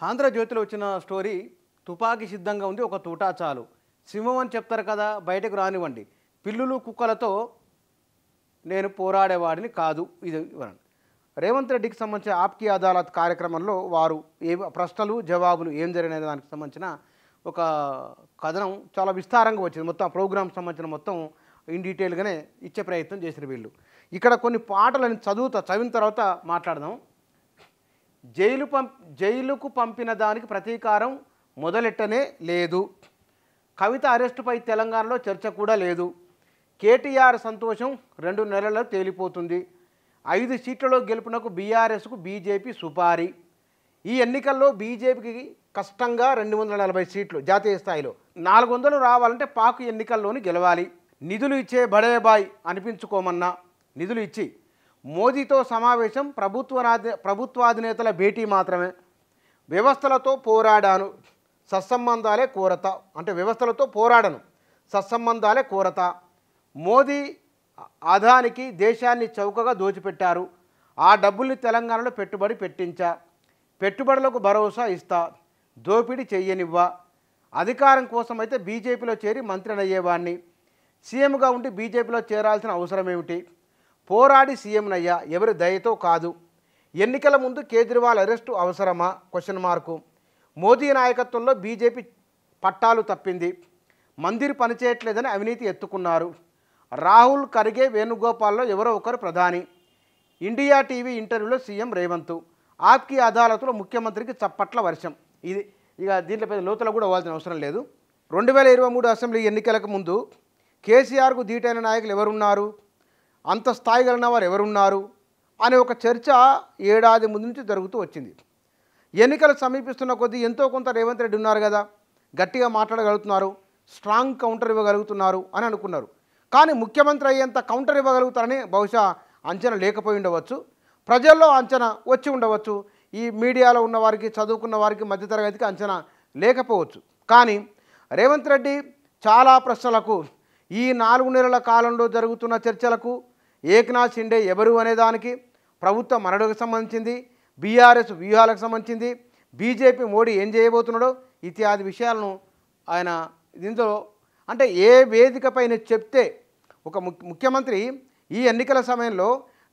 ఆంధ్రజ్యోతిలో వచ్చిన స్టోరీ తుపాకీ సిద్ధంగా ఉంది, ఒక తూటా చాలు. సింహం అని చెప్తారు కదా, బయటకు రానివ్వండి. పిల్లులు కుక్కలతో నేను పోరాడేవాడిని కాదు. ఇది రేవంత్ రెడ్డికి సంబంధించిన ఆప్కి అదాలత్ కార్యక్రమంలో వారు ఏ ప్రశ్నలు జవాబులు ఏం జరిగిన దానికి సంబంధించిన ఒక కథనం చాలా విస్తారంగా వచ్చింది. మొత్తం ప్రోగ్రామ్ సంబంధించిన మొత్తం ఇన్ డీటెయిల్గానే ఇచ్చే ప్రయత్నం చేసిన వీళ్ళు. ఇక్కడ కొన్ని పాటలను చదివిన తర్వాత మాట్లాడదాం. జైలుకు పంపిన దానికి ప్రతీకారం మొదలెట్టనే లేదు. కవిత అరెస్టుపై తెలంగాణలో చర్చ కూడా లేదు. కేటీఆర్ సంతోషం 2 నెలల్లో తేలిపోతుంది. 5 సీట్లలో గెలుపునకు బీఆర్ఎస్కు బీజేపీ సుపారీ. ఈ ఎన్నికల్లో బీజేపీకి కష్టంగా 240 సీట్లు జాతీయ స్థాయిలో. 400 రావాలంటే పాక్ ఎన్నికల్లోని గెలవాలి. నిధులు ఇచ్చే బడేబాయ్ అనిపించుకోమన్నా నిధులు ఇచ్చి మోదీతో సమావేశం ప్రభుత్వాధినేతల భేటీ మాత్రమే. వ్యవస్థలతో పోరాడాను, సత్సంబంధాలే కోరత. అంటే వ్యవస్థలతో పోరాడను, సత్సంబంధాలే కోరత. మోదీ అదానికి దేశాన్ని చౌకగా దోచిపెట్టారు. ఆ డబ్బుల్ని తెలంగాణలో పెట్టుబడి పెట్టించా. పెట్టుబడులకు భరోసా ఇస్తా, దోపిడీ చెయ్యనివ్వా. అధికారం కోసమైతే బీజేపీలో చేరి మంత్రిని అయ్యేవాడిని. సీఎంగా ఉండి బీజేపీలో చేరాల్సిన అవసరం ఏమిటి? పోరాడి సీఎంనయ్యా, ఎవరి దయతో కాదు. ఎన్నికల ముందు కేజ్రీవాల్ అరెస్టు అవసరమా? Question mark. మోదీ నాయకత్వంలో బీజేపీ పట్టాలు తప్పింది. మందిర్ పనిచేయట్లేదని అవినీతి ఎత్తుకున్నారు. రాహుల్, ఖర్గే, వేణుగోపాల్లో ఎవరో ఒకరు ప్రధాని. ఇండియా టీవీ ఇంటర్వ్యూలో సీఎం రేవంత్. ఆప్కి అదాలత్లో ముఖ్యమంత్రికి చప్పట్ల వర్షం. ఇది ఇక దీంట్లో పెద్ద లోతులో కూడా పోవాల్సిన అవసరం లేదు. 2023 అసెంబ్లీ ఎన్నికలకు ముందు కేసీఆర్కు ధీటైన నాయకులు ఎవరున్నారు, అంత స్థాయి కలిగిన వారు ఎవరున్నారు అనే ఒక చర్చ ఏడాది ముందు నుంచి జరుగుతూ వచ్చింది. ఎన్నికలు సమీపిస్తున్న కొద్దీ ఎంతో కొంత రేవంత్ రెడ్డి ఉన్నారు కదా, గట్టిగా మాట్లాడగలుగుతున్నారు, స్ట్రాంగ్ కౌంటర్ ఇవ్వగలుగుతున్నారు అని అనుకున్నారు. కానీ ముఖ్యమంత్రి అయ్యేంత కౌంటర్ ఇవ్వగలుగుతారని బహుశా అంచనా లేకపోయి ఉండవచ్చు. ప్రజల్లో అంచనా వచ్చి ఉండవచ్చు. ఈ మీడియాలో ఉన్న వారికి, చదువుకున్న వారికి, మధ్యతరగతికి అంచనా లేకపోవచ్చు. కానీ రేవంత్ రెడ్డి చాలా ప్రశ్నలకు, ఈ 4 నెలల కాలంలో జరుగుతున్న చర్చలకు, ఏక్నాథ్ షిండే ఎవరు అనేదానికి, ప్రభుత్వ మనుగడకు సంబంధించింది, బీఆర్ఎస్ వ్యూహాలకు సంబంధించింది, బీజేపీ మోడీ ఏం చేయబోతున్నాడో ఇత్యాది విషయాలను ఆయన దీంతో అంటే ఏ వేదికపైన చెప్తే ఒక ముఖ్యమంత్రి ఈ ఎన్నికల సమయంలో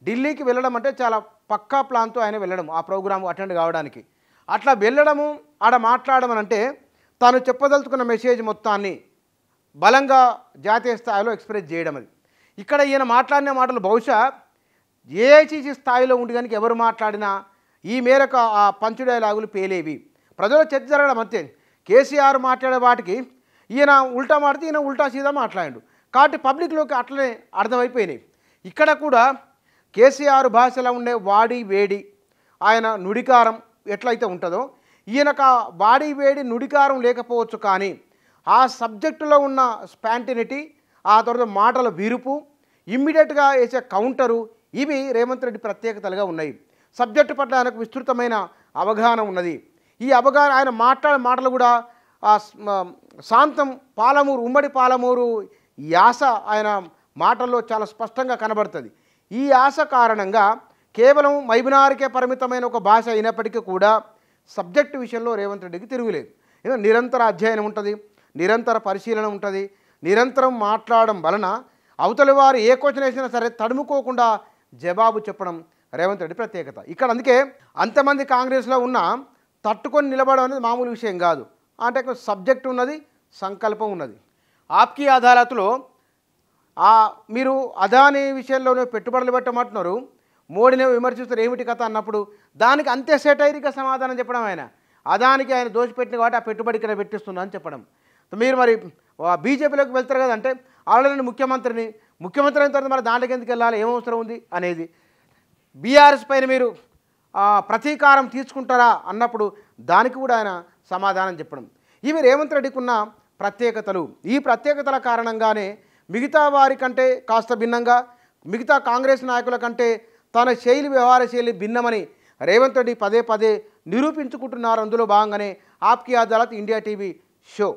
ఢిల్లీకి వెళ్ళడం అంటే చాలా పక్కా ప్లాన్తో ఆయన వెళ్ళడం, ఆ ప్రోగ్రాం అటెండ్ కావడానికి. అట్లా వెళ్ళడము, ఆడ మాట్లాడడం అంటే తాను చెప్పదలుచుకున్న మెసేజ్ మొత్తాన్ని బలంగా జాతీయ స్థాయిలో ఎక్స్ప్రెస్ చేయడం. అది ఇక్కడ ఈయన మాట్లాడిన మాటలు బహుశా ఏఐసీసీ స్థాయిలో ఉండి కనుక ఎవరు మాట్లాడినా ఈ మేరకు ఆ పంచు డైలాగులు పేలేవి. ప్రజల చర్చ జరగడం అంతే. కేసీఆర్ మాట్లాడే వాటికి ఈయన ఉల్టా మాడితే ఈయన ఉల్టా సీదా మాట్లాడాడు కాబట్టి పబ్లిక్లోకి అట్లనే అర్థమైపోయినాయి. ఇక్కడ కూడా కేసీఆర్ భాషలో ఉండే వాడి వేడి, ఆయన నుడికారం ఎట్లయితే ఉంటుందో ఈయనకు వాడి వేడి నుడికారం లేకపోవచ్చు, కానీ ఆ సబ్జెక్టులో ఉన్న స్పాంటినిటీ, ఆ తర్వాత మాటల విరుపు, ఇమ్మీడియట్గా వేసే కౌంటరు, ఇవి రేవంత్ రెడ్డి ప్రత్యేకతలుగా ఉన్నాయి. సబ్జెక్టు పట్ల ఆయనకు విస్తృతమైన అవగాహన ఉన్నది. ఈ అవగాహన ఆయన మాట్లాడే మాటలు కూడా శాంతం పాలమూరు, ఉమ్మడి పాలమూరు యాస ఆయన మాటల్లో చాలా స్పష్టంగా కనబడుతుంది. ఈ యాస కారణంగా కేవలం మైబినార్కే పరిమితమైన ఒక భాష అయినప్పటికీ కూడా సబ్జెక్టు విషయంలో రేవంత్ రెడ్డికి తిరుగులేదు. నిరంతర అధ్యయనం ఉంటుంది, నిరంతర పరిశీలన ఉంటుంది. నిరంతరం మాట్లాడడం వలన అవతలి వారు ఏ క్వశ్చన్ వేసినా సరే తడుముకోకుండా జవాబు చెప్పడం రేవంత్ రెడ్డి ప్రత్యేకత. ఇక్కడ అందుకే అంతమంది కాంగ్రెస్లో ఉన్న తట్టుకొని నిలబడడం అనేది మామూలు విషయం కాదు. అంటే సబ్జెక్ట్ ఉన్నది, సంకల్పం ఉన్నది. ఆప్కి అదాలత్లో మీరు అదాని విషయంలోనే పెట్టుబడులు పెట్టమంటున్నారు, మోడీని విమర్శిస్తారు, ఏమిటి కథ అన్నప్పుడు దానికి అంతే సెటైరిగా సమాధానం చెప్పడం. ఆయన అదానికి ఆయన దోషిపెట్టిన కాబట్టి ఆ పెట్టుబడి ఇక్కడ పెట్టిస్తున్నా అని చెప్పడం. మీరు మరి బీజేపీలోకి వెళ్తారు కదా, అంటే ఆల్రెడీ ముఖ్యమంత్రి అయిన తర్వాత మరి దాంట్లోకి ఎందుకు వెళ్ళాలి, ఏమవసరం ఉంది అనేది. బీఆర్ఎస్ పైన మీరు ప్రతీకారం తీసుకుంటారా అన్నప్పుడు దానికి కూడా ఆయన సమాధానం చెప్పడం. ఇవి రేవంత్ రెడ్డికి ఉన్న ప్రత్యేకతలు. ఈ ప్రత్యేకతల కారణంగానే మిగతా వారి కంటే కాస్త భిన్నంగా, మిగతా కాంగ్రెస్ నాయకుల కంటే తన వ్యవహార శైలి భిన్నమని రేవంత్ రెడ్డి పదే పదే నిరూపించుకుంటున్నారు. అందులో భాగంగానే ఆప్కి అదాలత్ ఇండియా టీవీ షో.